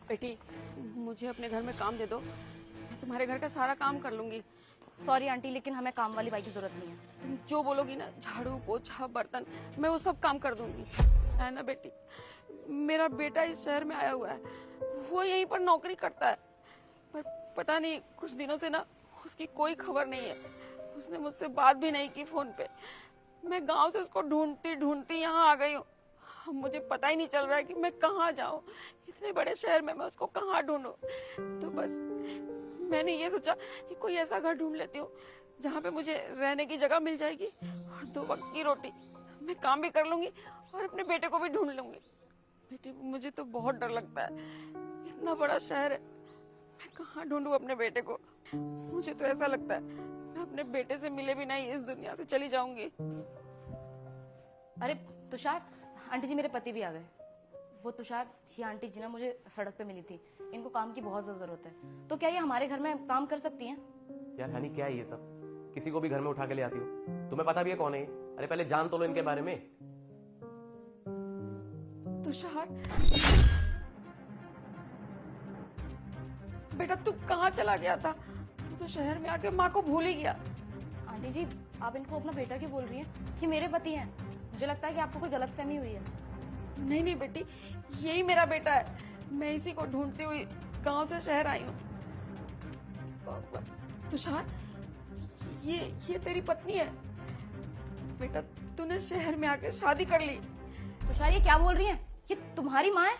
बेटी, मुझे अपने घर में काम दे दो, मैं तुम्हारे घर का सारा काम कर लूंगी। सॉरी आंटी, लेकिन हमें काम वाली बाई की जरूरत नहीं है। तुम जो बोलोगी ना, झाड़ू पोछा बर्तन, मैं वो सब काम कर दूंगी, है ना बेटी। मेरा बेटा इस शहर में आया हुआ है, वो यहीं पर नौकरी करता है, पर पता नहीं कुछ दिनों से ना उसकी कोई खबर नहीं है। उसने मुझसे बात भी नहीं की फोन पे। मैं गांव से उसको ढूंढती ढूंढती यहाँ आ गई हूँ। अब मुझे पता ही नहीं चल रहा है कि मैं कहाँ जाऊँ। इतने बड़े शहर में मैं उसको कहाँ ढूंढूं। तो बस मैंने ये सोचा कि कोई ऐसा घर ढूंढ लेती हूँ जहाँ पे मुझे रहने की जगह मिल जाएगी और 2 वक्त की रोटी। मैं काम भी कर लूंगी और अपने बेटे को भी ढूंढ लूंगी। बेटी, मुझे तो बहुत डर लगता है, इतना बड़ा शहर है, मैं कहाँ ढूंढूं अपने बेटे को। मुझे तो ऐसा लगता है मैं अपने बेटे से मिले बिना ही इस दुनिया से चली जाऊंगी। अरे तुषार, आंटी जी मेरे पति भी आ गए। वो तुषार, ये आंटी जी ना मुझे सड़क पे मिली थी, इनको काम की बहुत ज्यादा जरूरत है। तो क्या ये हमारे घर में काम कर सकती हैं? यार हनी, क्या है ये सब? किसी को भी घर में उठा के ले आती हो? तुम्हें पता भी है कौन है ये? अरे पहले जान तो लो इनके बारे में। तुषार, बेटा तू कहाँ चला गया था? तू तो शहर में आके माँ को भूल ही गया। आंटी जी, आप इनको अपना बेटा क्यों बोल रही हैं? ये मेरे पति हैं। मुझे लगता है कि आपको कोई गलतफहमी हुई है। नहीं नहीं बेटी, यही मेरा बेटा है। मैं इसी को ढूंढती हुई गांव से शहर आई हूँ। तुषार, ये तेरी पत्नी है। बेटा, तूने शहर में आके शादी कर ली। तुषार, ये क्या बोल रही हैं? ये तुम्हारी माँ है?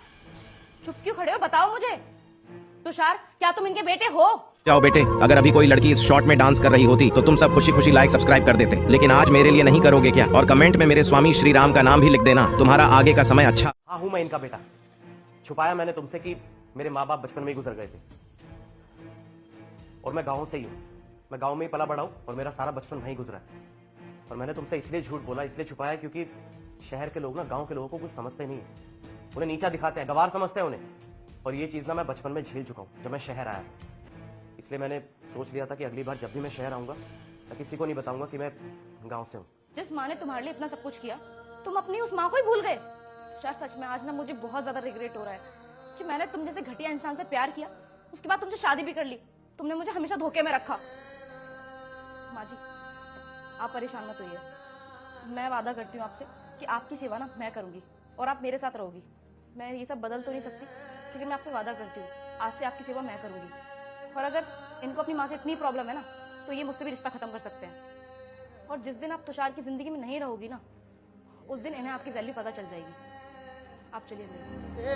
चुप क्यों खड़े हो, बताओ मुझे। तुषार, क्या तुम इनके बेटे हो? जाओ बेटे, अगर अभी कोई लड़की इस शॉट में डांस कर रही होती तो तुम सब खुशी खुशी लाइक सब्सक्राइब कर देते, लेकिन आज मेरे लिए नहीं करोगे क्या? और कमेंट में मेरे स्वामी श्री राम का नाम भी लिख देना। तुम्हारा आगे का समय अच्छा। हाँ, हूं मैं इनका बेटा। छुपाया मैंने तुमसे कि मेरे माँ बाप बचपन में ही गुजर गए थे और मैं गाँव से ही हूँ। मैं गाँव में ही पला बड़ा हूँ और मेरा सारा बचपन वहीं गुजरा है। और मैंने तुमसे इसलिए झूठ बोला, इसलिए छुपाया क्योंकि शहर के लोग ना गाँव के लोगों को कुछ समझते नहीं है, उन्हें नीचा दिखाते हैं, गवार समझते हैं उन्हें। और ये चीज़ ना मैं बचपन में झेल चुका हूँ जब मैं शहर आया। इसलिए मैंने सोच लिया था कि अगली बार जब भी मैं शहर आऊंगा मैं किसी को नहीं बताऊंगा कि मैं गांव से हूँ। जिस माँ ने तुम्हारे लिए इतना सब कुछ किया, तुम अपनी उस माँ को ही भूल गए। तुषार, सच में आज ना मुझे बहुत ज्यादा रिग्रेट हो रहा है कि मैंने तुम जैसे घटिया इंसान से प्यार किया, उसके बाद तुमसे शादी भी कर ली। तुमने मुझे हमेशा धोखे में रखा। माँ जी, आप परेशान मत होइए। मैं वादा करती हूँ आपसे कि आपकी सेवा ना मैं करूंगी और आप मेरे साथ रहोगी। मैं ये सब बदल तो नहीं सकती, लेकिन मैं आपसे वादा करती हूँ आज से आपकी सेवा मैं करूंगी। और अगर इनको अपनी माँ से इतनी प्रॉब्लम है ना, तो ये मुझसे भी रिश्ता खत्म कर सकते हैं। और जिस दिन आप तुषार की जिंदगी में नहीं रहोगी ना, उस दिन इन्हें आपकी वैल्यू पता चल जाएगी। आप चलिए मेरे साथ।